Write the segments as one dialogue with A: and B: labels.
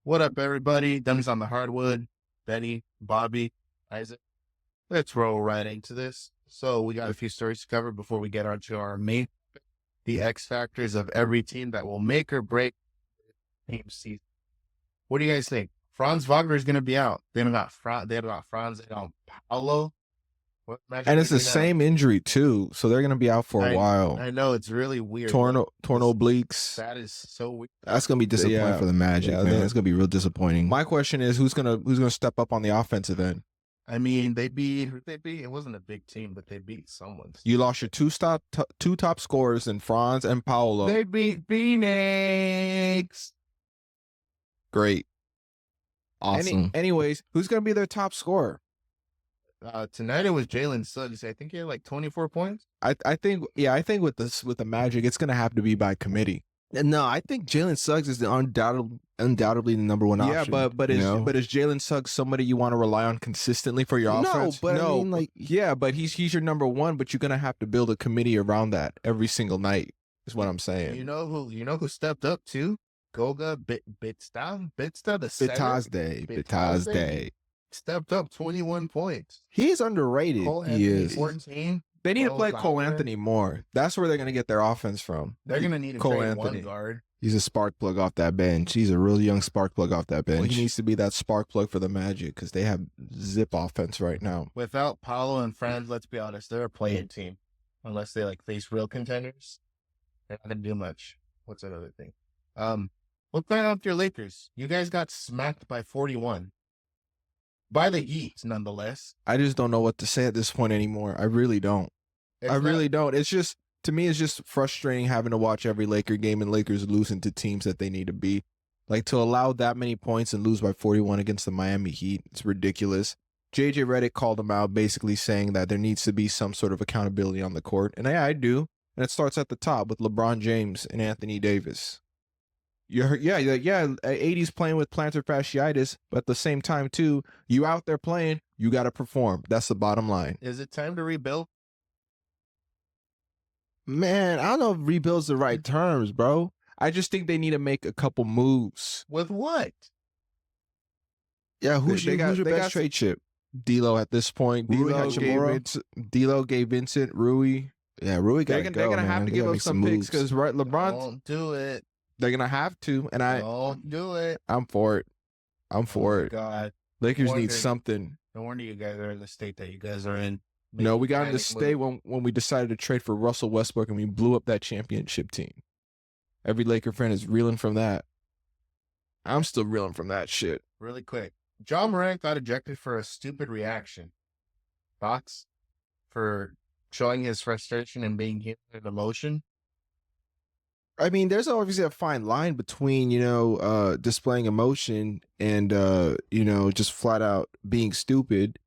A: What up, everybody? Dummies on the hardwood. Bennie, Bobby, Isaac. Let's roll right into this. So we got a few stories to cover before we get onto our main, the X factors of every team that will make or break team season. What do you guys think? Franz Wagner is going to be out. They don't got Franz. They got Paolo.
B: And it's the same injury too, so they're gonna be out for a while.
A: I know, it's really weird.
B: Torn obliques.
A: That is so weird.
B: That's gonna be disappointing for the Magic. Yeah, man. It's gonna be real disappointing. My question is, who's gonna step up on the offensive end?
A: I mean, they beat. It wasn't a big team, but they beat someone.
B: You lost your two top scorers in Franz and Paolo.
A: They beat Phoenix.
B: Great.
A: Awesome.
B: Anyways, who's gonna be their top scorer?
A: Tonight it was Jalen Suggs. I think he had like 24 points.
B: I think with the Magic, it's gonna have to be by committee.
C: No, I think Jalen Suggs is undoubtedly the number one option.
B: Yeah, but is Jalen Suggs somebody you want to rely on consistently for your offense?
C: I mean,
B: but he's your number one. But you're gonna have to build a committee around that every single night. Is what I'm saying.
A: You know who stepped up too? Goga Bitadze stepped up 21 points.
B: He's underrated.
A: He is 14.
B: They need to play Cole Anthony more. That's where they're going to get their offense from.
A: They're going to need
B: Cole Anthony.
A: One guard.
B: He's a spark plug off that bench. He's a real young spark plug off that bench. Well, he needs to be that spark plug for the Magic because they have zip offense right now.
A: Without Paolo and Franz, let's be honest, they're a playing team. Unless they face real contenders, they're not going to do much. What's another thing? What's going on with your Lakers? You guys got smacked by 41. By the Heat, nonetheless.
B: I just don't know what to say at this point anymore. I really don't. Really don't. It's just, to me, it's just frustrating having to watch every Laker game and Lakers losing to teams that they need to beat. Like, to allow that many points and lose by 41 against the Miami Heat, it's ridiculous. JJ Redick called them out, basically saying that there needs to be some sort of accountability on the court. And I do. And it starts at the top with LeBron James and Anthony Davis. AD's playing with plantar fasciitis, but at the same time, too, you out there playing, you got to perform. That's the bottom line.
A: Is it time to rebuild?
C: Man, I don't know if rebuild's the right terms, bro.
B: I just think they need to make a couple moves.
A: With what?
C: Yeah, who's your best trade chip?
B: D'Lo at this point. D'Lo gave Vincent, Rui.
C: Yeah, Rui got to go,
B: They're going to have to give up some picks because LeBron.
A: Don't do it.
B: They're going to have to, and
A: don't do it.
B: I'm for it.
A: God.
B: Lakers need something.
A: No wonder you guys are in the state that you guys are in.
B: No, we got in the state when we decided to trade for Russell Westbrook and we blew up that championship team. Every Laker fan is reeling from that. I'm still reeling from that shit.
A: Really quick. Ja Morant got ejected for a stupid reaction. Thoughts? For showing his frustration and being human in emotion?
C: I mean, there's obviously a fine line between, displaying emotion and, just flat out being stupid.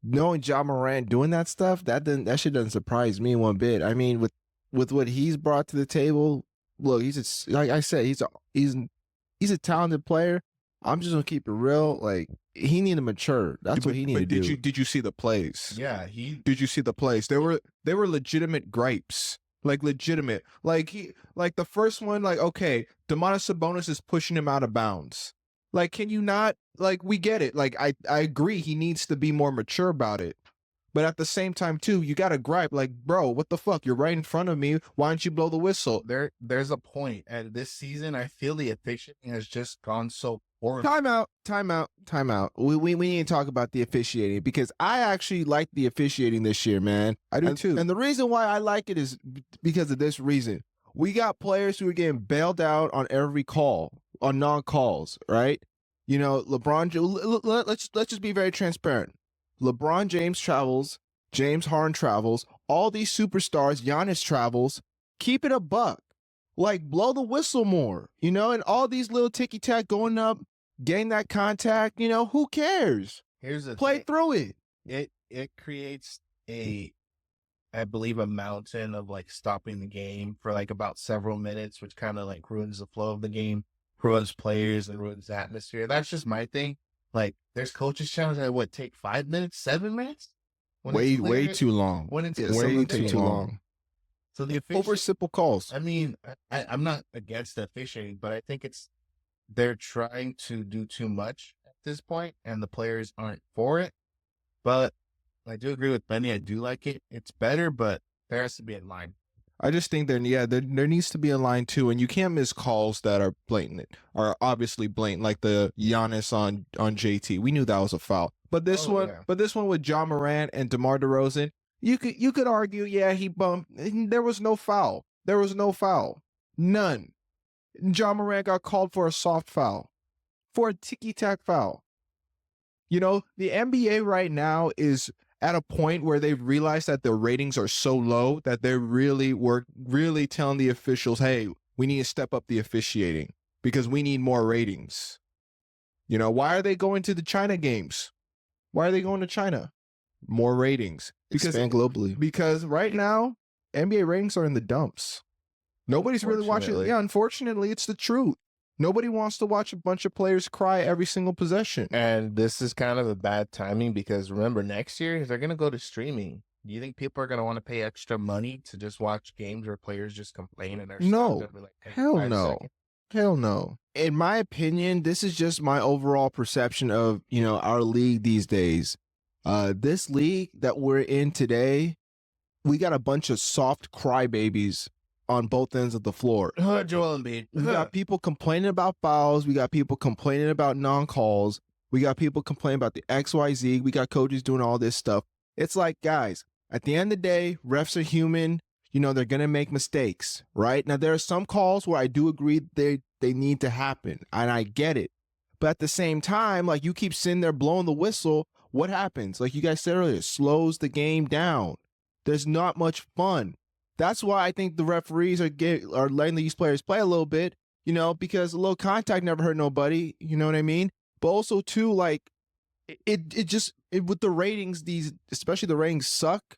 C: Knowing Ja Morant doing that stuff, that shit doesn't surprise me one bit. I mean, with what he's brought to the table, look, like I said, he's a talented player. I'm just gonna keep it real. Like, he need to mature. That's what he need to do.
B: Did you see the plays?
A: Yeah,
B: Did you see the plays? They were legitimate gripes. Like, legitimate. Like, the first one, like, okay, Domantas Sabonis is pushing him out of bounds. Like, can you not, like, we get it. Like, I agree he needs to be more mature about it. But at the same time, too, you got to gripe. Like, bro, what the fuck? You're right in front of me. Why don't you blow the whistle?
A: There's a point. And this season, I feel the officiating has just gone so horrible.
C: Time out. We need to talk about the officiating because I actually like the officiating this year, man.
B: I do, too.
C: And the reason why I like it is because of this reason. We got players who are getting bailed out on every call, on non-calls, right? LeBron, let's just be very transparent. LeBron James travels, James Harden travels, all these superstars, Giannis travels. Keep it a buck. Like, blow the whistle more, and all these little ticky-tack going up, getting that contact, who cares?
A: Here's the
C: Play
A: thing.
C: through it.
A: It creates I believe a mountain of like stopping the game for like about several minutes, which kind of like ruins the flow of the game, ruins players and ruins the atmosphere. That's just my thing. Like, there's coaches challenge that would take 5 minutes, 7 minutes.
B: Way too long.
A: When it's
B: way too long.
A: So the
B: over simple calls.
A: I mean, I'm not against the officiating, but I think it's they're trying to do too much at this point, and the players aren't for it. But I do agree with Benny. I do like it. It's better, but there has to be a line.
B: I just think there needs to be a line too, and you can't miss calls that are blatant, are obviously blatant, like the Giannis on JT. We knew that was a foul, but this one with John Morant and DeMar DeRozan, you could argue, yeah, he bumped. There was no foul. There was no foul, none. John Morant got called for a soft foul, for a ticky-tack foul. You know, the NBA right now is at a point where they've realized that the ratings are so low that they're really telling the officials, hey, we need to step up the officiating because we need more ratings. You know, why are they going to the China games? Why are they going to China? More ratings.
C: Expand globally.
B: Because right now, NBA ratings are in the dumps. Nobody's really watching. Yeah, unfortunately, it's the truth. Nobody wants to watch a bunch of players cry every single possession.
D: And this is kind of a bad timing because remember, next year they're going to go to streaming.
A: Do you think people are going to want to pay extra money to just watch games where players just complain and they're
B: No.
A: like, hey,
B: Hell
A: 5
B: no.
A: seconds?
B: Hell no.
C: In my opinion, this is just my overall perception of, you know, our league these days. This league that we're in today, we got a bunch of soft crybabies on both ends of the floor.
A: Joel Embiid.
C: We got people complaining about fouls. We got people complaining about non-calls. We got people complaining about the XYZ. We got coaches doing all this stuff. It's like, guys, at the end of the day, refs are human. You know, they're going to make mistakes, right? Now, there are some calls where I do agree they need to happen, and I get it. But at the same time, like, you keep sitting there blowing the whistle, what happens? Like you guys said earlier, it slows the game down. There's not much fun. That's why I think the referees are letting these players play a little bit, you know, because a little contact never hurt nobody. You know what I mean? But also too, like it just with the ratings, especially the ratings suck.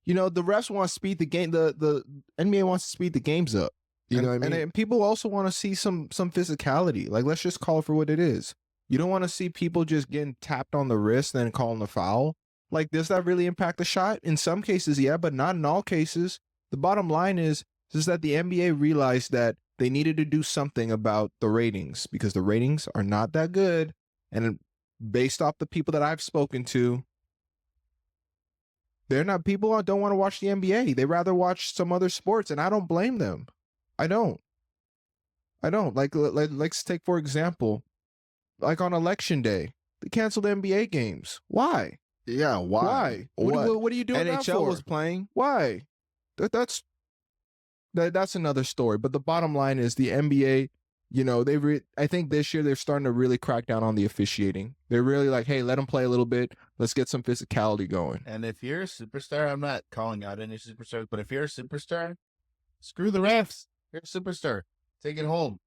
C: You know, the refs want to speed the game. The NBA wants to speed the games up. You know what I mean?
B: And people also want to see some physicality. Like, let's just call it for what it is. You don't want to see people just getting tapped on the wrist and then calling the foul. Like, does that really impact the shot? In some cases, yeah, but not in all cases. The bottom line is that the NBA realized that they needed to do something about the ratings because the ratings are not that good. And based off the people that I've spoken to, people don't want to watch the NBA. They rather watch some other sports, and I don't blame them. I don't. Like, let's take, for example, like on election day, they canceled NBA games. Why?
C: Yeah, why?
B: What are you doing that for?
C: NHL was playing.
B: Why? That's another story. But the bottom line is the NBA, you know, I think this year they're starting to really crack down on the officiating. They're really like, hey, let them play a little bit. Let's get some physicality going.
A: And if you're a superstar, I'm not calling out any superstars, but if you're a superstar, screw the refs. You're a superstar. Take it home.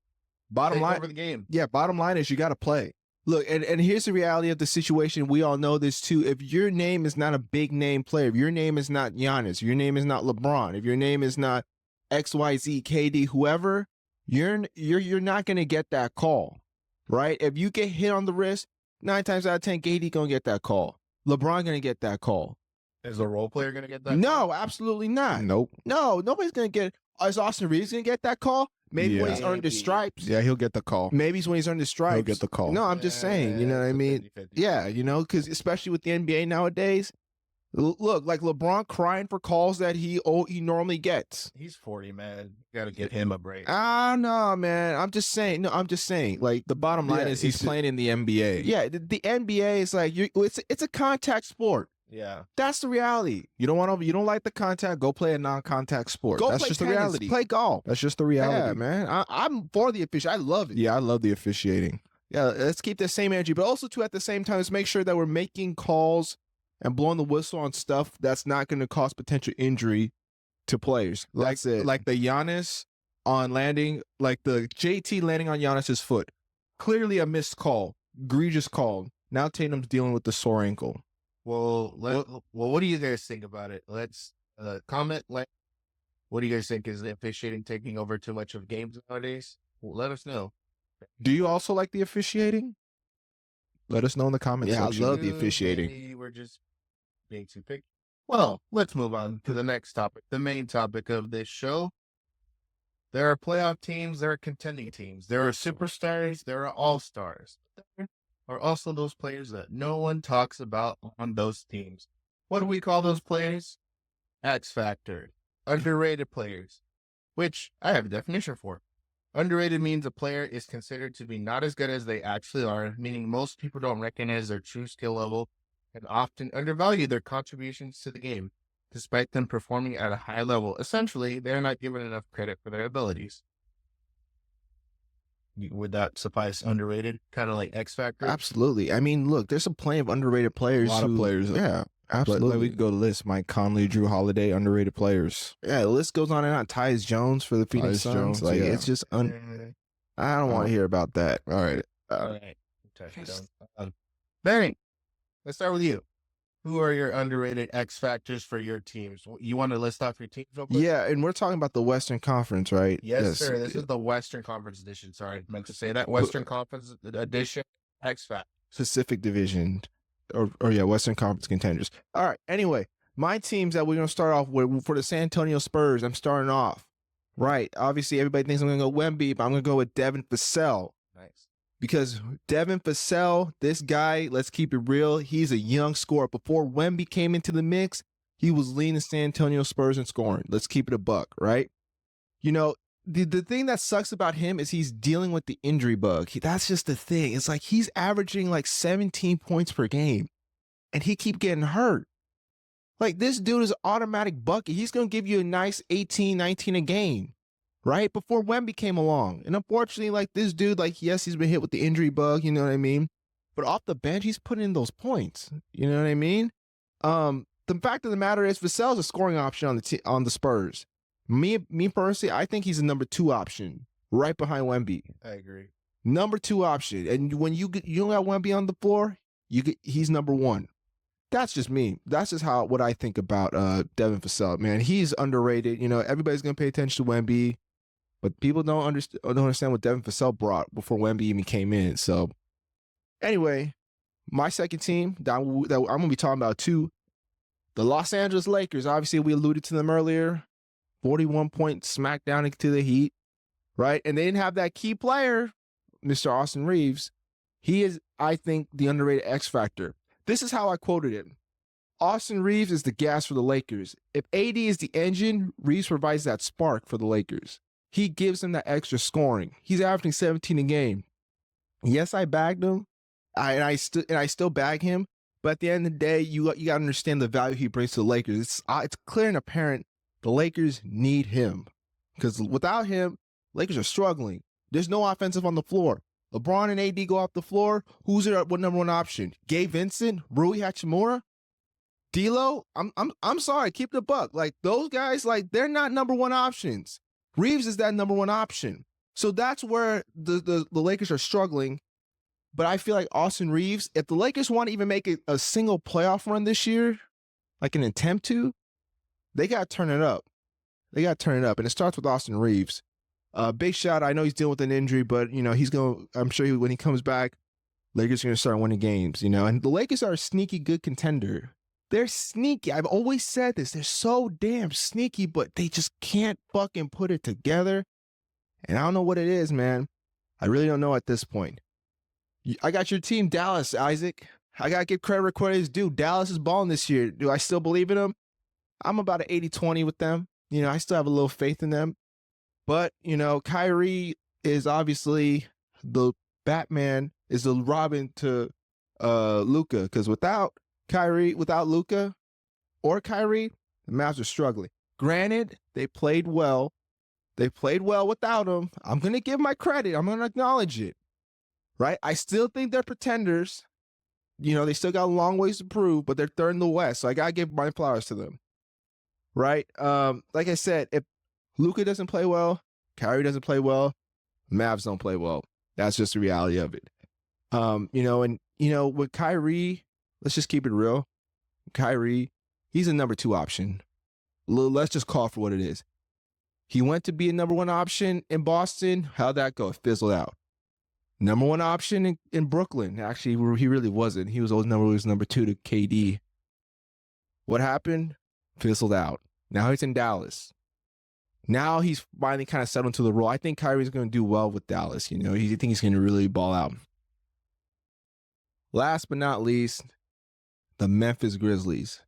C: Bottom
A: Take
C: line,
A: over the game.
B: Yeah, bottom line is you got to play.
C: Look, and here's the reality of the situation. We all know this too. If your name is not a big name player, if your name is not Giannis, if your name is not LeBron, if your name is not XYZ, KD, whoever, you're not gonna get that call, right? If you get hit on the wrist, 9 times out of 10, KD gonna get that call. LeBron gonna get that call.
A: Is a role player going to get that?
C: No, absolutely not.
B: Nope.
C: No, nobody's gonna get. Is Austin Reaves gonna get that call? Maybe when he's earned his stripes.
B: Yeah, he'll get the call.
C: Maybe it's when he's earned his stripes.
B: He'll get the call.
C: No, I'm just saying, you know what I mean?
A: 50-50.
C: Yeah, you know, because especially with the NBA nowadays, look, like LeBron crying for calls that he normally gets.
A: He's 40, man. You got to get him a break.
C: No, man. I'm just saying. Like
B: The bottom line is he's playing in the NBA.
C: Yeah, the NBA is like it's a contact sport.
A: Yeah.
C: That's the reality.
B: You don't like the contact, go play a non-contact sport. That's
C: play
B: just
C: tennis,
B: the reality.
C: Play golf.
B: That's just the reality.
C: Yeah, man. I'm for the official. I love it.
B: Yeah, I love the officiating.
C: Yeah, let's keep the same energy, but also too at the same time, let's make sure that we're making calls and blowing the whistle on stuff that's not going to cause potential injury to players. That's it.
B: Like the Giannis on landing, like the JT landing on Giannis's foot. Clearly a missed call. Egregious call. Now Tatum's dealing with the sore ankle.
A: Well, what do you guys think about it? Let's comment. What do you guys think? Is the officiating taking over too much of games nowadays? Well, let us know.
B: Do you also like the officiating? Let us know in the comments section.
C: I love the officiating.
A: Maybe we're just being too picky. Well, let's move on to the next topic, the main topic of this show. There are playoff teams, there are contending teams, there are superstars, there are all-stars. There are also those players that no one talks about on those teams. What do we call those players? X Factor. Underrated players, which I have a definition for. Underrated means a player is considered to be not as good as they actually are, meaning most people don't recognize their true skill level and often undervalue their contributions to the game, despite them performing at a high level. Essentially, they're not given enough credit for their abilities. Would that suffice? Underrated? Kind of like X Factor?
C: Absolutely. I mean, look, there's a plenty of underrated players.
B: A lot of players.
C: Yeah, absolutely.
B: Like we could go to the list. Mike Conley, Drew Holiday, underrated players.
C: Yeah, the list goes on and on. Tyus Jones for the Phoenix
B: Tyus
C: Suns.
B: Jones,
C: Like,
B: yeah.
C: it's just, I don't want to hear about that.
B: All right.
A: All right. Bennie, let's start with you. Who are your underrated X factors for your teams? You want to list off your teams real quick?
C: Yeah, and we're talking about the Western Conference, right?
A: Yes, sir. This is the Western Conference edition. Sorry, I meant to say that. Western Conference edition, X factor.
C: Pacific Division, or yeah, Western Conference contenders. All right. Anyway, my teams that we're gonna start off with for the San Antonio Spurs. I'm starting off right. Obviously, everybody thinks I'm gonna go Wemby, but I'm gonna go with Devin Vassell.
A: Nice.
C: Because Devin Vassell, this guy, let's keep it real, he's a young scorer. Before Wemby came into the mix, he was leading the San Antonio Spurs in scoring. Let's keep it a buck, right? You know, the thing that sucks about him is he's dealing with the injury bug. That's just the thing. It's like he's averaging like 17 points per game, and he keep getting hurt. Like, this dude is an automatic bucket. He's going to give you a nice 18, 19 a game. Right before Wemby came along. And unfortunately, like, this dude, like, yes, he's been hit with the injury bug, you know what I mean? But off the bench, he's putting in those points. You know what I mean? The fact of the matter is, Vassell's a scoring option on the Spurs. Me personally, I think he's a number 2 option, right behind Wemby.
A: I agree.
C: Number 2 option. And when you don't got Wemby on the floor, he's number 1. That's just me. That's just what I think about Devin Vassell. Man, he's underrated. You know, everybody's gonna pay attention to Wemby. But people don't understand what Devin Vassell brought before Wemby even came in. So, anyway, my second team that I'm going to be talking about too, the Los Angeles Lakers. Obviously, we alluded to them earlier. 41-point smackdown into the Heat, right? And they didn't have that key player, Mr. Austin Reaves. He is, I think, the underrated X factor. This is how I quoted him. Austin Reaves is the gas for the Lakers. If AD is the engine, Reaves provides that spark for the Lakers. He gives them that extra scoring. He's averaging 17 a game. Yes, I bagged him. I still bag him. But at the end of the day, you got to understand the value he brings to the Lakers. It's clear and apparent the Lakers need him. Because without him, Lakers are struggling. There's no offensive on the floor. LeBron and AD go off the floor. Who's their number 1 option? Gabe Vincent? Rui Hachimura? D'Lo? I'm sorry, keep the buck. Like, those guys, like, they're not number 1 options. Reaves is that number 1 option. So that's where the Lakers are struggling. But I feel like Austin Reaves, if the Lakers want to even make a single playoff run this year, like an attempt to, they got to turn it up. They got to turn it up. And it starts with Austin Reaves. Big shot. I know he's dealing with an injury, but, you know, I'm sure when he comes back, Lakers are going to start winning games, you know. And the Lakers are a sneaky good contender. They're sneaky. I've always said this. They're so damn sneaky, but they just can't fucking put it together. And I don't know what it is, man. I really don't know at this point. I got your team, Dallas, Isaac. I got to give credit where credit is due. Dallas is balling this year. Do I still believe in them? I'm about an 80-20 with them. You know, I still have a little faith in them. But, you know, Kyrie is obviously the Batman, is the Robin to Luka. Because without Luka or Kyrie, the Mavs are struggling. Granted, they played well. They played well without him. I'm going to give my credit. I'm going to acknowledge it. Right? I still think they're pretenders. You know, they still got a long ways to prove, but they're 3rd in the West. So I got to give my flowers to them. Right? Like I said, if Luka doesn't play well, Kyrie doesn't play well, Mavs don't play well. That's just the reality of it. You know, and, you know, with Kyrie, let's just keep it real. Kyrie, he's a number 2 option. Let's just call for what it is. He went to be a number 1 option in Boston. How'd that go? It fizzled out. Number 1 option in Brooklyn. Actually, he really wasn't. He was always number 2 to KD. What happened? Fizzled out. Now he's in Dallas. Now he's finally kind of settled into the role. I think Kyrie's going to do well with Dallas. You know, I think he's going to really ball out. Last but not least, the Memphis Grizzlies.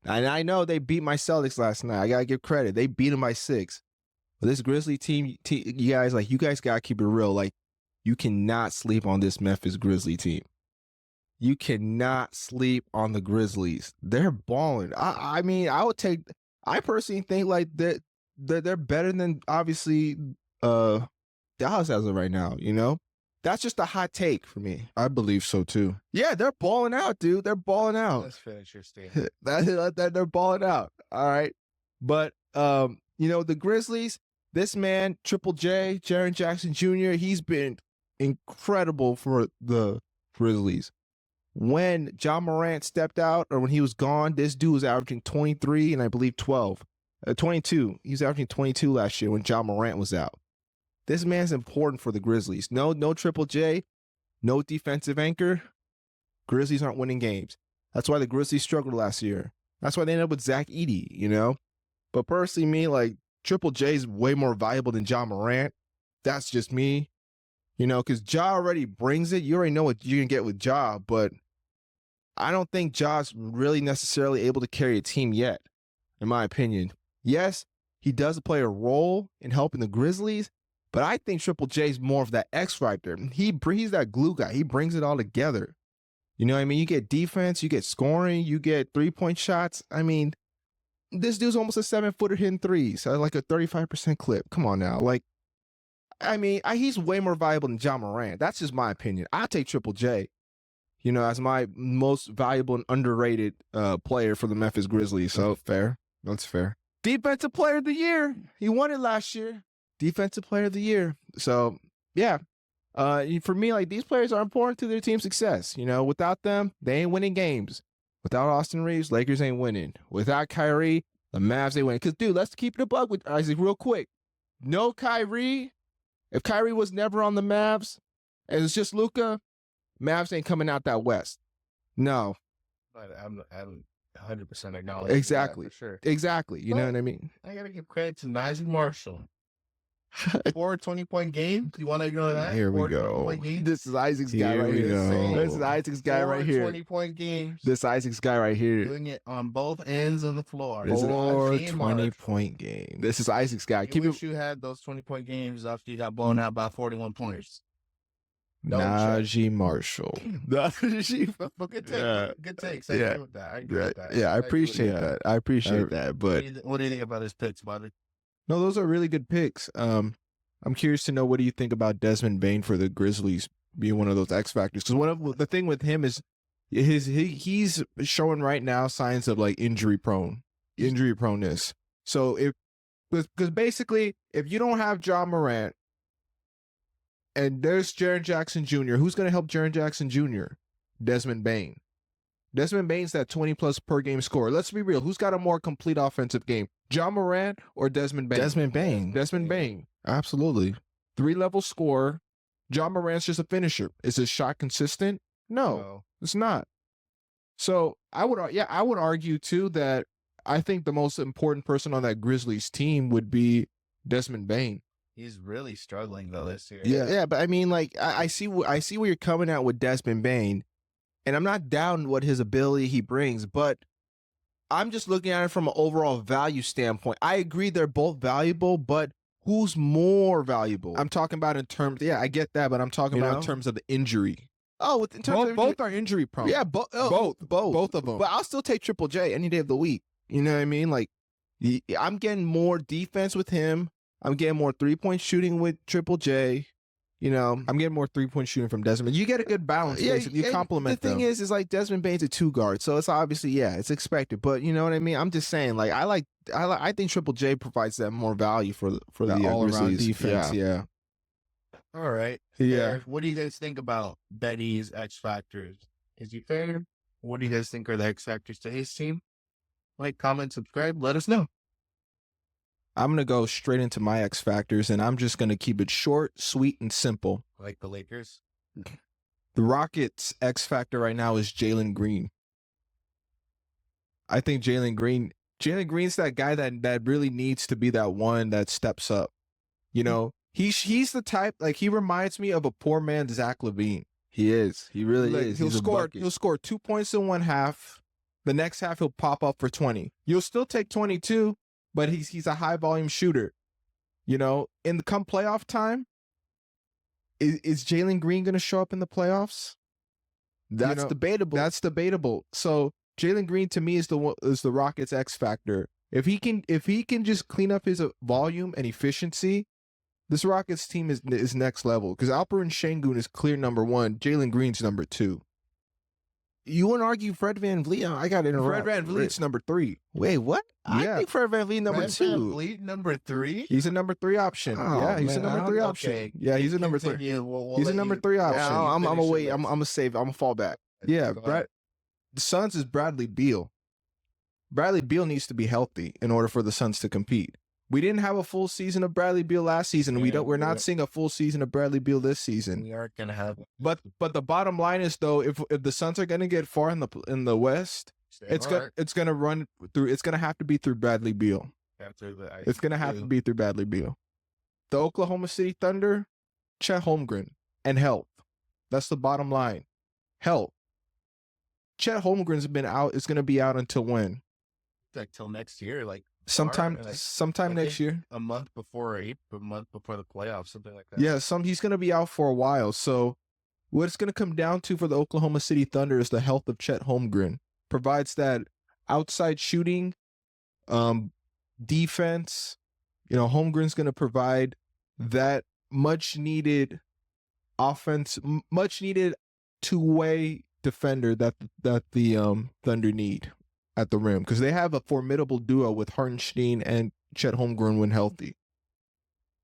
C: And I know they beat my Celtics last night. I got to give credit. They beat them by 6. But this Grizzly team, you guys got to keep it real. Like, you cannot sleep on this Memphis Grizzly team. You cannot sleep on the Grizzlies. They're balling. I mean, I personally think like that they're better than obviously Dallas as of right now, you know? That's just a hot take for me.
B: I believe so too.
C: Yeah, they're balling out, dude. They're balling out.
D: Let's finish your statement.
C: They're balling out. All right. But you know, the Grizzlies, this man, Triple J, Jaren Jackson Jr., he's been incredible for the Grizzlies. When John Morant stepped out or when he was gone, this dude was averaging 23 and I believe 22. He was averaging 22 last year when John Morant was out. This man's important for the Grizzlies. No Triple J, no defensive anchor. Grizzlies aren't winning games. That's why the Grizzlies struggled last year. That's why they ended up with Zach Edey, you know? But personally, me, like, Triple J is way more valuable than John Morant. That's just me. You know, because Ja already brings it. You already know what you're going to get with Ja, but I don't think Ja's really necessarily able to carry a team yet, in my opinion. Yes, he does play a role in helping the Grizzlies, but I think Triple J is more of that X factor. He's that glue guy. He brings it all together. You know what I mean? You get defense, you get scoring, you get three-point shots. I mean, this dude's almost a 7-footer hitting threes, so like a 35% clip. Come on now. Like, I mean, he's way more valuable than John Morant. That's just my opinion. I'll take Triple J, you know, as my most valuable and underrated player for the Memphis Grizzlies. So
B: fair. That's fair.
C: Defensive Player of the Year. He won it last year. Defensive Player of the Year. So, yeah. For me, like, these players are important to their team's success. You know, without them, they ain't winning games. Without Austin Reaves, Lakers ain't winning. Without Kyrie, the Mavs ain't winning. Because, dude, let's keep it a bug with Isaac real quick. No Kyrie. If Kyrie was never on the Mavs, and it's just Luka, Mavs ain't coming out that West. No.
D: But I'm 100% acknowledging
C: Exactly.
D: that for sure.
C: Exactly. You know what I mean?
D: I gotta give credit to Najee Marshall. 4 20-point games. You want to go to that?
B: Here we
D: 4
B: go.
D: 20-point games?
C: This is Isaac's guy
B: Here
C: right
B: we
C: here.
B: go.
C: This is Isaac's guy
D: 4
C: right here.
D: 20-point games.
C: This Isaac's guy right here.
D: Doing it on both ends of the floor.
C: This is
B: 4
D: Najee Marshall.
B: 20-point game.
C: This is Isaac's guy.
D: You
C: Keep
D: wish
C: it.
D: you had those 20-point games after you got blown out by 41 points.
B: Najee Marshall.
D: But good take.
C: Yeah.
D: Good takes. I
C: Yeah.
D: agree with that. I agree with that.
C: Yeah, I
D: agree with
C: appreciate that. I appreciate that. But
D: What do you think about his picks, buddy?
C: no, those are really good picks. I'm curious to know, what do you think about Desmond Bane for the Grizzlies being one of those X factors? Because the thing with him is he's showing right now signs of like injury proneness. So because basically if you don't have John Morant and there's Jaren Jackson Jr., who's going to help Jaren Jackson Jr.? Desmond Bane. Desmond Bane's that 20-plus per game scorer. Let's be real. Who's got a more complete offensive game? John Morant or Desmond Bane?
B: Desmond Bane.
C: Desmond Bane.
B: Absolutely.
C: 3-level scorer. John Morant's just a finisher. Is his shot consistent? No, it's not. So I would argue too that I think the most important person on that Grizzlies team would be Desmond Bane.
D: He's really struggling though this year.
C: Yeah, but I mean, like, I see where you're coming at with Desmond Bane, and I'm not down what his ability he brings, but I'm just looking at it from an overall value standpoint. I agree they're both valuable, but who's more valuable? I'm talking about in terms. Yeah, I get that, but I'm talking about in terms of the injury. Oh, in terms of
B: Both are injury prone.
C: yeah, both
B: Both of them.
C: But I'll still take Triple J any day of the week. You know what I mean? Like, I'm getting more defense with him. I'm getting more 3-point shooting with Triple J. You know,
B: I'm getting more 3-point shooting from Desmond. You get a good balance. Basically. You complement them.
C: The thing is like Desmond Bane's a 2-guard, so it's obviously, it's expected. But you know what I mean? I'm just saying, like, I think Triple J provides that more value for the
B: all around
C: Grizzlies.
B: defense. Yeah.
D: All right.
C: Yeah.
D: Fair. What do you guys think about Bennie's X factors? Is he fair? What do you guys think are the X factors to his team? Like, comment, subscribe. Let us know.
C: I'm going to go straight into my X factors, and I'm just going to keep it short, sweet, and simple.
D: Like the Lakers.
C: The Rockets' X factor right now is Jalen Green. I think Jalen Green
B: Jalen Green's that guy that really needs to be that one that steps up. You know, he's the type, like, he reminds me of a poor man's Zach LaVine.
C: He is. He really
B: Like,
C: is.
B: He'll
C: He's a
B: score.
C: bucket.
B: He'll score 2 points in one half. The next half he'll pop up for 20. You'll still take 22, but he's a high volume shooter. You know, in the come playoff time, is Jalen Green going to show up in the playoffs?
C: That's debatable.
B: That's debatable. So Jalen Green to me is the Rockets' X factor. If he can just clean up his volume and efficiency, this Rockets team is next level. Because Alperen Şengün is clear number 1. Jalen Green's number 2.
C: You wouldn't argue Fred VanVleet? I got to interrupt.
B: Fred VanVleet's number 3.
C: Wait, what?
B: Yeah.
C: I think Fred VanVleet number
A: Fred
C: 2.
A: VanVleet number 3.
B: He's a number 3 option.
C: Oh,
B: yeah, he's
C: man,
B: a number 3
A: okay.
B: option. Yeah, he's a number 3.
A: Continue. We'll
B: He's a
A: let
B: number
A: you-
B: 3
C: Yeah,
B: option.
C: I'm
A: finish
C: gonna
A: your
C: wait.
A: list.
C: I'm gonna save. I'm gonna fall back.
B: Yeah,
A: Go ahead.
B: the Suns is Bradley Beal. Bradley Beal needs to be healthy in order for the Suns to compete. We didn't have a full season of Bradley Beal last season.
A: Yeah,
B: We're not
A: yeah.
B: seeing a full season of Bradley Beal this season.
A: We aren't gonna have.
B: But the bottom line is, though, if the Suns are gonna get far in the West, it's gonna run through. It's gonna have to be through Bradley Beal. It's gonna have to be through Bradley Beal. The Oklahoma City Thunder, Chet Holmgren, and health. That's the bottom line. Health. Chet Holmgren's been out. Is gonna be out until when?
A: like till next year, like
B: Sometime
A: like,
B: sometime
A: I
B: next
A: think
B: year.
A: a month before a month before the playoffs, something like that.
B: Yeah, he's going to be out for a while. So what it's going to come down to for the Oklahoma City Thunder is the health of Chet Holmgren. Provides that outside shooting, defense. You know, Holmgren's going to provide that much needed offense, much needed two-way defender that the Thunder need at the rim, because they have a formidable duo with Hartenstein and Chet Holmgren when healthy.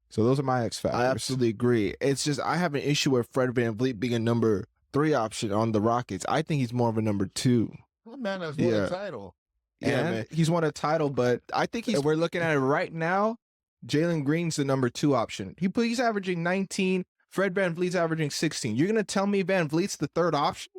B: So those are my X factors.
C: I absolutely agree. It's just I have an issue with Fred VanVleet being a number 3 option on the Rockets. I think he's more of a number 2.
A: Well, man, I was won a title.
C: Yeah,
B: And
C: man.
B: he's won a title, but
C: I think
B: if we're looking at it right now, Jalen Green's the number 2 option. He's averaging 19. Fred VanVleet's averaging 16. You're gonna tell me VanVleet's the 3rd option?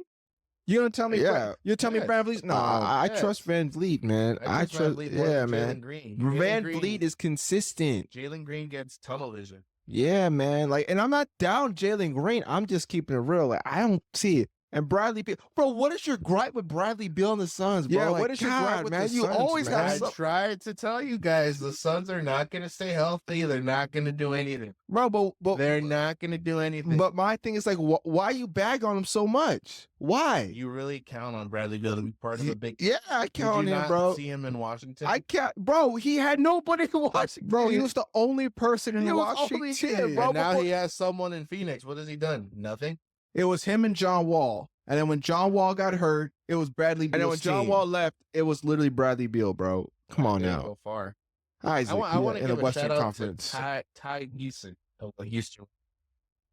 B: You're gonna tell me?
C: Yeah.
B: You're telling me
A: Yes.
B: VanVleet's no.
C: I
A: yes.
C: trust VanVleet, man. I trust.
A: VanVleet more
C: Yeah,
A: than
C: man.
A: Jalen Green.
C: VanVleet is consistent.
A: Jalen Green gets tunnel vision.
C: Yeah, man. Like, and I'm not down Jalen Green. I'm just keeping it real. Like, I don't see it. And Bradley Beal, bro. What is your gripe with Bradley Beal and the Suns, bro?
B: Yeah,
C: like,
B: what is your gripe with
C: man?
B: the
C: You
B: Suns,
C: always
B: man?
C: got
A: I
C: some,
A: tried to tell you guys the Suns are not going to stay healthy. They're not going to do anything.
C: bro.
A: They're not going to do anything.
C: But my thing is like, why you bag on him so much? Why?
A: You really count on Bradley Beal to be part of the big.
C: Yeah, I
A: Did
C: count on
A: you
C: him,
A: not
C: bro.
A: see him in Washington?
C: I can't, bro. He had nobody to watch,
B: Bro, he was the only person in
C: He was
B: Washington.
C: only here, bro.
A: and now
C: before-
A: he has someone in Phoenix. What has he done? Nothing.
B: It was him and John Wall. And then when John Wall got hurt, it was Bradley Beal.
C: And then when John Wall
B: left, it was literally Bradley Beal, bro. Come on
A: Didn't
B: now.
A: Go far.
C: Isaac,
A: I want to
C: in the
A: give a
C: Western
A: shout out
C: Conference.
A: to Ty Houston of Houston.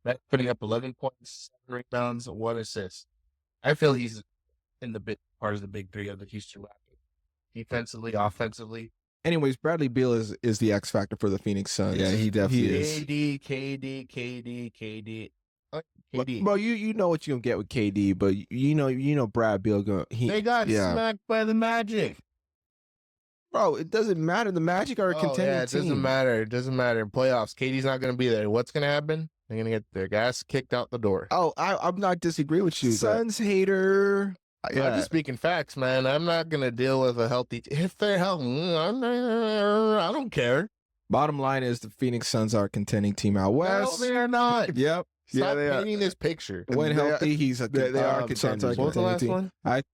A: That putting up 11 points, 7 rebounds, 1 assist. I feel he's in the part of the big 3 of the Houston Rockets. Defensively, offensively.
B: Anyways, Bradley Beal is the X factor for the Phoenix Suns.
C: Yeah, he definitely is.
A: KD.
C: But,
A: KD.
C: bro, you know what you're gonna get with KD, but you know Brad Beal gonna
A: They got
C: yeah.
A: smacked by the Magic.
C: bro. It doesn't matter. The Magic are a contending
A: yeah, it
C: team.
A: doesn't matter. It doesn't matter. In playoffs, KD's not going to be there. What's going to happen? They're going to get their gas kicked out the door.
C: Oh, I'm not disagree with you. but-
B: Suns hater.
A: I'm just speaking facts, man. I'm not going to deal with a healthy. If they're healthy, I don't care.
B: Bottom line is the Phoenix Suns are a contending team out
A: No,
B: west.
A: they're not.
B: Yep.
A: Stop
C: they are.
A: painting this picture.
B: When
C: They are-
B: healthy, he's a
C: they are
B: Suns
C: contenders.
B: are a
A: What was the
B: contending
A: last
B: team.
A: one?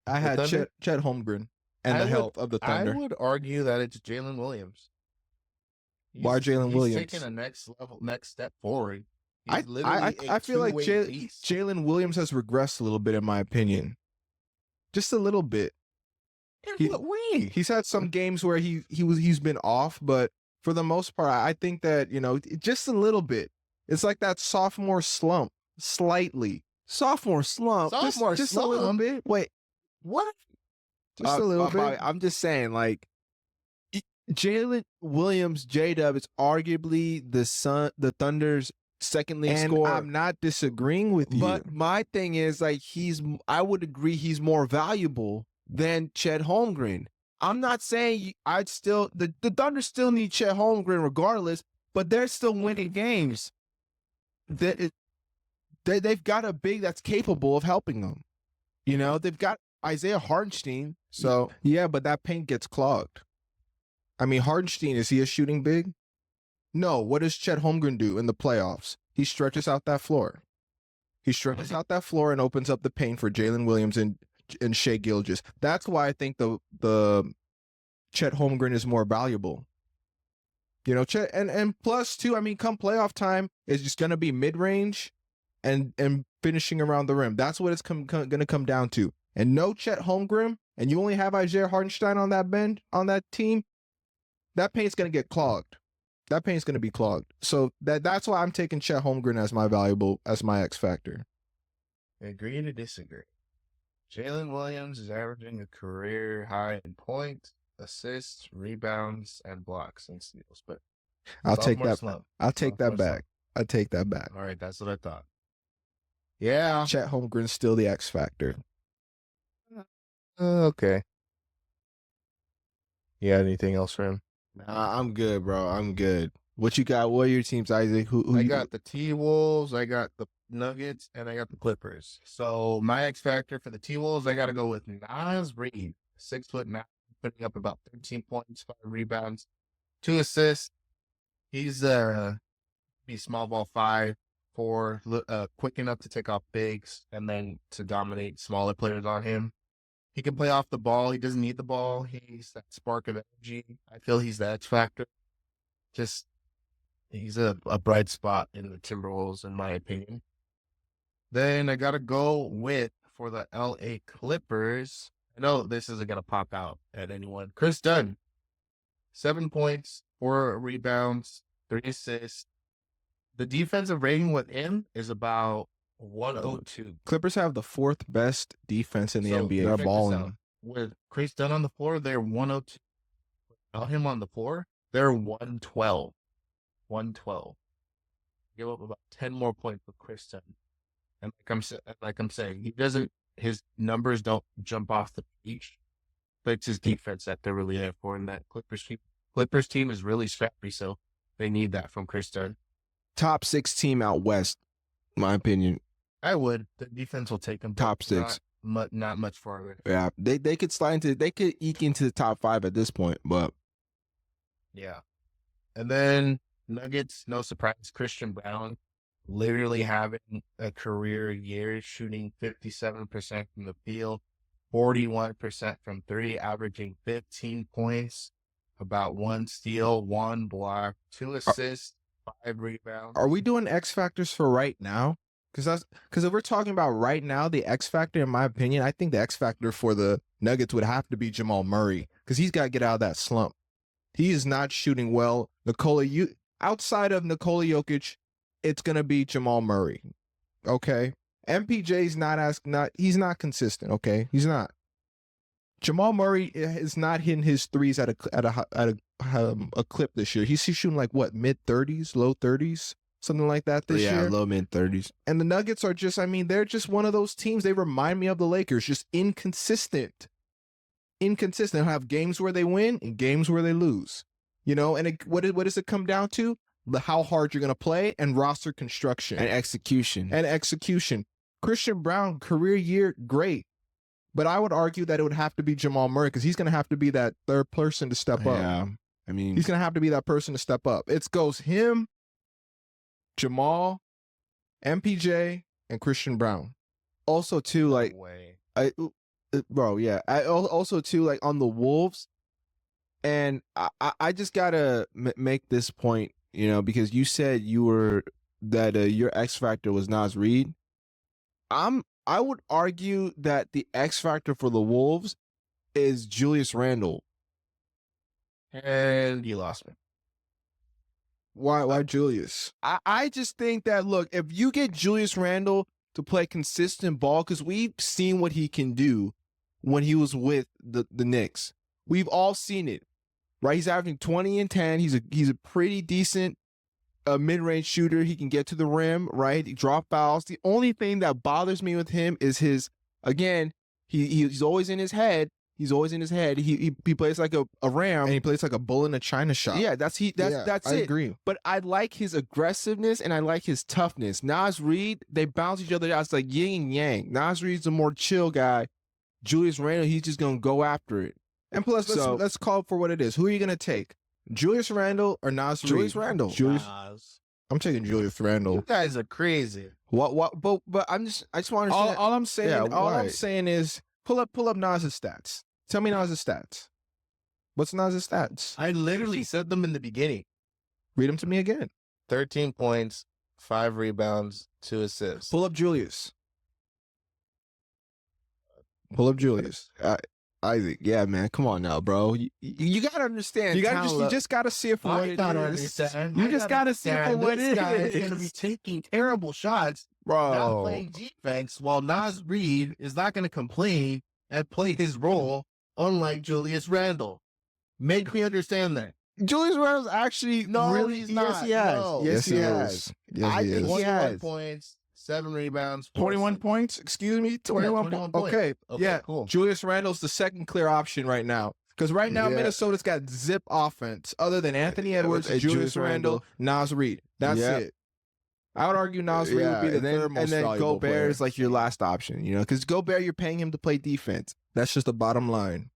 B: I had
A: Thunder?
B: Chet Holmgren and
A: I
B: the
A: would-
B: health of the Thunder.
A: I would argue that it's Jalen Williams.
B: Why Jalen
A: he's
B: Williams?
A: taking a next step forward.
B: I
A: He's literally a
B: feel like
A: two-way beast.
B: Jalen Williams has regressed a little bit, in my opinion. Just a little bit.
A: In what way?
B: He's had some games where he's been off, but for the most part, I think that, just a little bit. It's like that sophomore slump, slightly.
C: sophomore slump.
B: Just a little bit.
C: Wait,
A: What?
B: Just a little bit.
C: I'm just saying, like, Jalen Williams, J-Dub is arguably the Thunder's second league
B: And
C: scorer.
B: I'm not disagreeing with you.
C: But my thing is, like, I would agree he's more valuable than Chet Holmgren. I'm not saying I'd still the Thunder still need Chet Holmgren regardless, but they're still winning games. They've got a big that's capable of helping them. You know, they've got Isaiah Hartenstein. So
B: Yeah, but that paint gets clogged. I mean, Hartenstein, is he a shooting big? No. What does Chet Holmgren do in the playoffs? He stretches out that floor. He stretches out that floor and opens up the paint for Jalen Williams and Shai Gilgeous. That's why I think the Chet Holmgren is more valuable. You know, Chet, and plus too, I mean, come playoff time, it's just gonna be mid-range and finishing around the rim. That's what it's gonna come down to. And no Chet Holmgren, and you only have Isaiah Hartenstein on that bench, on that team, that paint's gonna get clogged. That paint's gonna be clogged. So that's why I'm taking Chet Holmgren as my X factor.
A: Agree to disagree. Jalen Williams is averaging a career high in points, assists, rebounds, and blocks and steals. But
B: I'll take that.
A: Slump.
B: I'll take that back. I take that back.
A: All right, that's what I thought. Yeah.
B: Chet Holmgren's still the X factor.
A: Okay. You got anything else for him?
C: Nah, I'm good, bro. I'm good. What you got? What are your teams, Isaac? Who
A: I
C: you
A: got the T-Wolves, I got the Nuggets, and I got the Clippers. So my X factor for the T-Wolves, I got to go with Nas Reed, 6'9", putting up about 13 points, 5 rebounds, 2 assists. He's be small ball 5, 4, quick enough to take off bigs and then to dominate smaller players on him. He can play off the ball. He doesn't need the ball. He's that spark of energy. I feel he's the X factor. Just he's a bright spot in the Timberwolves, in my opinion. Then I got to go with, for the LA Clippers, I know this isn't going to pop out at anyone. Chris Dunn, 7 points, 4 rebounds, 3 assists. The defensive rating with him is about 102.
B: Clippers have the 4th best defense in the
A: So,
B: NBA.
A: check
B: They're
A: this
B: balling.
A: out. With Chris Dunn on the floor, they're 102. Without him on the floor, they're 112. 112. Give up about 10 more points with Chris Dunn. And like I'm saying, his numbers don't jump off the page, but it's his defense that they're really there for. And that Clippers team is really scrappy, so they need that from Chris Dunn.
C: top 6 team out west, in my opinion.
A: I would. The defense will take them
C: Top 6.
A: Not much farther.
C: Yeah, they could they could eke into the top 5 at this point, but
A: Yeah. And then Nuggets, no surprise, Christian Brown literally having a career year, shooting 57% from the field, 41% from 3, averaging 15 points, about 1 steal, 1 block, 2 assists, 5 rebounds.
B: Are we doing X factors for right now? Because if we're talking about right now, the X factor, in my opinion, I think the X factor for the Nuggets would have to be Jamal Murray, because he's got to get out of that slump. He is not shooting well. Outside of Nikola Jokic, it's gonna be Jamal Murray. Okay, MPJ's he's not consistent. Okay, he's not. Jamal Murray is not hitting his threes at a clip this year. He's shooting like what, mid-30s, low 30s, something like that this year.
C: Yeah, low mid-30s.
B: And the Nuggets are just, I mean, they're just one of those teams. They remind me of the Lakers, just inconsistent. They'll have games where they win and games where they lose. You know, and what does it come down to? How hard you're going to play and roster construction.
C: And execution.
B: Christian Brown, career year, great. But I would argue that it would have to be Jamal Murray, because he's going to have to be that third person to step up.
C: Yeah, I mean,
B: He's going to have to be that person to step up. It goes him, Jamal, MPJ, and Christian Brown. Also, too, like,
A: way.
B: I also too, like, on the Wolves, and I just gotta make this point, you know, because you said your X factor was Nas Reed. I would argue that the X factor for the Wolves is Julius Randle.
A: And you lost me.
B: Why Julius? I just think that, look, if you get Julius Randle to play consistent ball, because we've seen what he can do when he was with the Knicks. We've all seen it, right? He's averaging 20 and 10. He's a pretty decent mid-range shooter. He can get to the rim, right? He drop fouls. The only thing that bothers me with him is he's always in his head.
C: He's always in his head. He plays like a ram.
B: And he plays like a bull in a china shop.
C: Yeah, that's
B: Yeah,
C: it.
B: I agree.
C: But I like his aggressiveness and I like his toughness. Nas Reed, they bounce each other out. It's like yin and yang. Nas Reed's a more chill guy. Julius Randle, he's just gonna go after it.
B: And plus, let's call it for what it is. Who are you gonna take? Julius Randle or Nas Reed?
C: Julius Randle.
D: Nas.
B: I'm taking Julius Randle.
D: You guys are crazy.
C: What? But I just want to understand.
B: All I'm saying,
C: Yeah,
B: all I'm
C: why?
B: saying is pull up Nas's stats. Tell me Nas's stats. What's Nas's stats?
D: I literally said them in the beginning.
B: Read them to me again.
D: 13 points, 5 rebounds, 2 assists.
B: Pull up Julius. Pull up Julius.
C: Isaac, yeah, man, come on now, bro. You gotta understand.
B: You just gotta see it for what it is.
D: You just gotta see it for what it is. This guy is going to be taking terrible shots, not
C: bro.
D: playing defense, while Nas Reed is not going to complain and play his role, unlike Julius Randle. Make me understand that.
C: Julius Randle's actually
D: No,
C: really.
D: he's
C: Yes,
D: not.
C: he has.
D: No.
C: Yes, he
B: is.
C: has.
B: Yes,
C: I
B: he
C: think
B: is.
C: he
D: 21
C: has.
D: points, 7 rebounds, 4
B: 21
D: assists.
B: points? Excuse me? 21,
D: 21
B: points. Okay.
D: Okay,
B: Yeah.
D: cool.
B: Julius Randle's the second clear option right now. Because right now,
C: Yeah.
B: Minnesota's got zip offense other than Anthony Edwards,
C: Julius
B: Julius Randle, Nas Reed. That's
C: Yep.
B: it. I would argue Nas Reed would be the
C: and then,
B: third most
C: and then
B: valuable
C: Gobert
B: player.
C: is like your last option, because Gobert, you're paying him to play defense.
B: That's just the bottom line.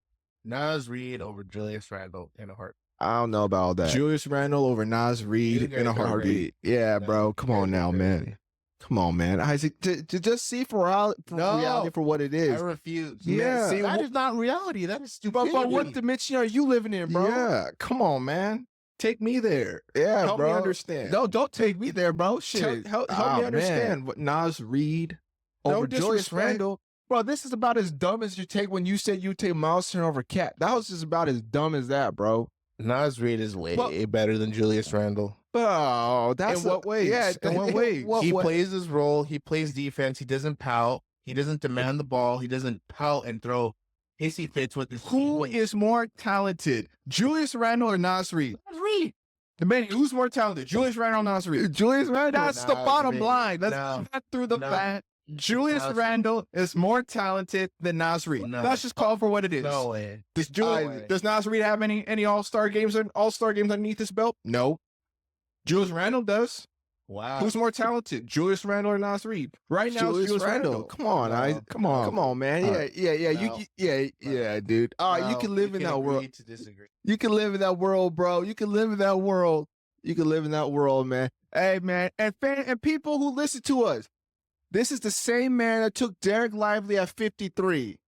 D: Nas Reed over Julius Randle in a heart.
C: I don't know about all that.
B: Julius Randle over Nas Reed
D: You guys
B: in a
D: are
B: heartbeat.
C: Yeah,
D: No,
C: bro.
D: you
C: Come
D: guys
C: on
D: are
C: now,
D: crazy.
C: man. Come on, man. Isaac, to just see for
D: No.
C: reality for what it
D: I
C: is.
D: refuse.
C: Yeah.
D: See, that is not reality. That is stupid.
C: But what dimension are you living in, bro?
B: Yeah, come on, man. Take me there.
C: Yeah,
B: Help
C: bro.
B: me understand.
C: No, don't take me there, bro. Shit.
B: Help
C: Ah,
B: me
C: man.
B: understand what Nas Reed
C: No
B: over Julius
C: disrespect.
B: Randle.
C: Bro, this is about as dumb as you take when you said you take Miles Turner over Cat. That was just about as dumb as that, bro.
D: Nas Reed is way
C: Well-
D: better than Julius Randle.
C: Oh, that's
B: In what ways?
C: Yeah,
B: In what ways?
D: He plays his role. He plays defense. He doesn't pout. He doesn't demand the ball. He doesn't pout and throw hissy fits with his
B: Who
D: team.
B: is more talented, Julius Randle or Nas Reed?
D: Nas Reed?
B: Bennie, who's more talented, Julius Randle or Nas Reed?
C: Julius Randle.
B: That's the
D: Nas
B: bottom
D: Reed.
B: line. Let's
D: No.
B: put that through the
D: No.
B: fact. Julius
D: Nas-
B: Randle is more talented than Nas Reed.
D: No.
B: Let's just call it for what it is.
D: No way.
B: Does,
D: No way.
B: does Nas Reed have any all-star games underneath his belt? No. Julius Randle does.
D: Wow.
B: Who's more talented, Julius Randle or Nas Reed? Right now,
C: Julius
B: it's Julius
C: Randle.
B: Randle.
C: Come on,
D: No.
C: Isaac. Come on, man.
B: All
C: Yeah,
B: right.
C: yeah.
D: No.
C: Dude. All right, you
D: No,
C: can live
D: we
C: in that world.
D: agree to disagree.
C: You can live in that world, bro. You can live in that world. You can live in that world, man. Hey, man, and people who listen to us, this is the same man that took Dereck Lively at 53.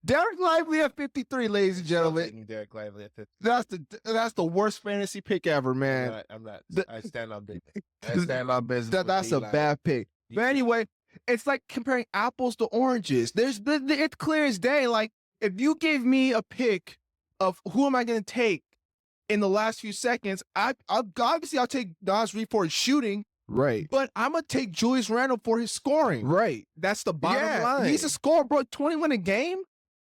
C: Dereck Lively at 53, ladies and gentlemen.
D: Taking Dereck Lively at 50.
C: That's the worst fantasy pick ever, man.
D: I'm not.
C: The-
D: I stand on business. I stand on business. with
C: That's a
D: D-line.
C: bad pick. But anyway, it's like comparing apples to oranges. It's clear as day. Like, if you gave me a pick of who am I going to take in the last few seconds, obviously I'll take Nas Reed for his shooting,
B: Right.
C: but I'm going to take Julius Randle for his scoring.
B: Right. That's the bottom line.
C: He's a scorer, bro. 21 a game.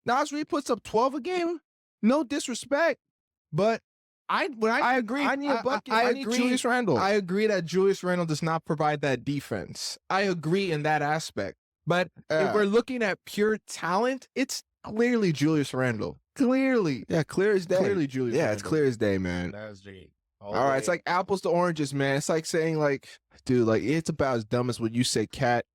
C: Nas Reed puts up 12 a game. No disrespect, but I agree. I need a bucket. I need
B: agree.
C: Julius Randle.
B: I agree that Julius Randle does not provide that defense. I agree in that aspect. But if we're looking at pure talent, it's clearly Julius Randle. Clearly.
C: yeah, clear as day.
B: Clearly Julius
C: Yeah,
B: Randle.
C: it's clear as day, man.
D: Nas Reed.
C: All right, it's like apples to oranges, man. It's like saying, like, dude, like it's about as dumb as when you say Cat.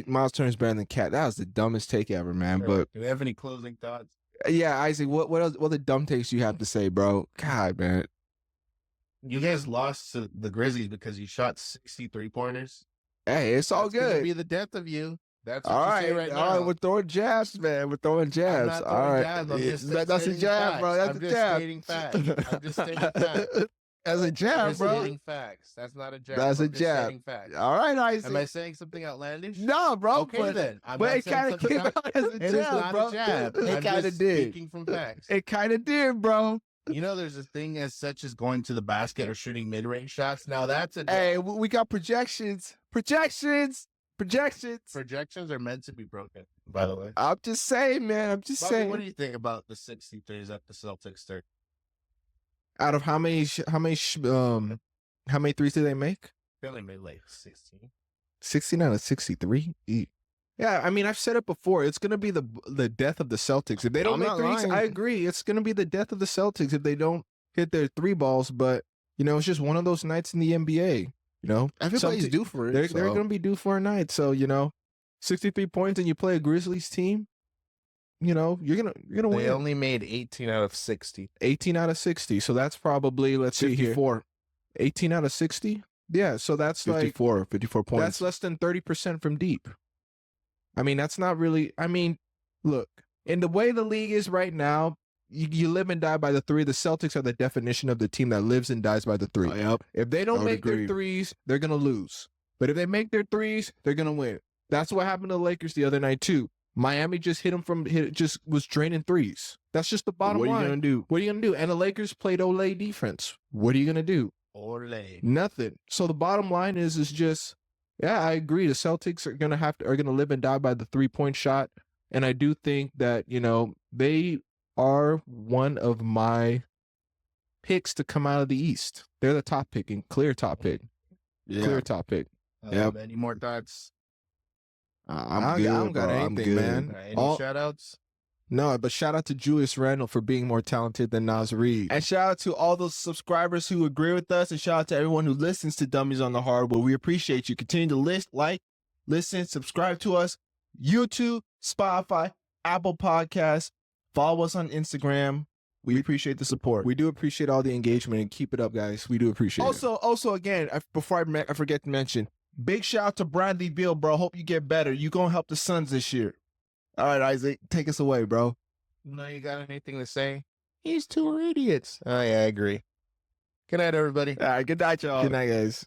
C: Miles Turner's better than Cat. That was the dumbest take ever, man. But
D: do we have any closing thoughts?
C: yeah, Isaac, what else? What other dumb takes you have to say, bro? God, man.
D: You guys lost to the Grizzlies because you shot 63 pointers.
C: Hey, it's all
D: That's gonna
C: good.
D: Be the death of you. That's what
C: All
D: you
C: right,
D: say right
C: all
D: now.
C: right. We're throwing jabs, man. We're throwing
D: I'm
C: jabs.
D: not
C: All
D: throwing
C: right,
D: jabs. I'm just
C: that's a
D: stating
C: jab,
D: facts.
C: bro. That's
D: I'm
C: a
D: just
C: jab.
D: stating facts. I'm just stating facts.
C: That's a
D: I'm
C: jab,
D: just
C: bro.
D: stating facts. That's not a jab.
C: That's a
D: I'm just
C: jab.
D: stating facts.
C: All right, Isaac.
D: Am I saying something outlandish?
C: No, bro.
D: Okay,
C: but,
D: then. I'm
C: but
D: not
C: it
D: saying
C: kind of
D: something
C: came out as a
D: It is
C: jab,
D: not
C: bro.
D: a jab.
C: It
D: I'm
C: kind of
D: just
C: did.
D: speaking from facts.
C: It kind of did, bro.
D: You know, there's a thing as such as going to the basket or shooting mid-range shots. Now that's a jab.
C: Hey, we got projections. Projections.
D: Projections are meant to be broken, by the way.
C: I'm just saying, man. I'm just
D: Bobby,
C: saying.
D: what do you think about the 63s that the Celtics took?
B: Out of how many threes did they make?
D: They only made like 16.
B: 69 or 63? Yeah, I mean, I've said it before. It's going to be the death of the Celtics. If they don't
C: I'm
B: make
C: not
B: threes,
C: lying.
B: I agree. It's going to be the death of the Celtics if they don't hit their three balls. But, it's just one of those nights in the NBA,
C: Everybody's due for it.
B: They're going to be due for a night. So, 63 points and you play a Grizzlies team, you're going to win.
A: They only made 18 out of 60.
B: 18 out of 60. So that's probably, let's see here.
C: 54.
B: 18 out of 60? Yeah, so that's
C: 54 points.
B: That's less than 30% from deep. I mean, that's not really, look, in the way the league is right now, you live and die by the three. The Celtics are the definition of the team that lives and dies by the three.
C: Yep.
B: If they don't
C: I would
B: make
C: agree.
B: their threes, they're going to lose. But if they make their threes, they're going to win. That's what happened to the Lakers the other night, too. Miami just just was draining threes. That's just the bottom line.
C: What are you going to do?
B: What are you going to do? And the Lakers played Olay defense. What are you going to do?
A: Olay.
B: Nothing. So the bottom line is just, yeah, I agree. The Celtics are gonna live and die by the 3-point shot, and I do think that they are one of my picks to come out of the East. They're the top pick and clear top pick.
C: Yeah.
B: Clear top pick.
C: Yep.
A: Any more thoughts?
C: I'm good.
B: I don't got
C: bro. I'm
B: anything,
C: good.
B: man.
A: Any shout outs?
B: No, but shout out to Julius Randle for being more talented than Nas Reed.
C: And shout out to all those subscribers who agree with us, and shout out to everyone who listens to Dummies on the Hardwood. We appreciate you. Continue to listen, subscribe to us. YouTube, Spotify, Apple Podcasts. Follow us on Instagram. We appreciate the support.
B: We do appreciate all the engagement, and keep it up, guys. We do appreciate it.
C: Also, again, before I forget to mention, big shout out to Bradley Beal, bro. Hope you get better. You gonna help the Suns this year. All right, Isaac, take us away, bro.
A: No, you got anything to say? These two are idiots. Oh, yeah, I agree. Good night, everybody.
C: All right, good night, y'all.
B: Good night, guys.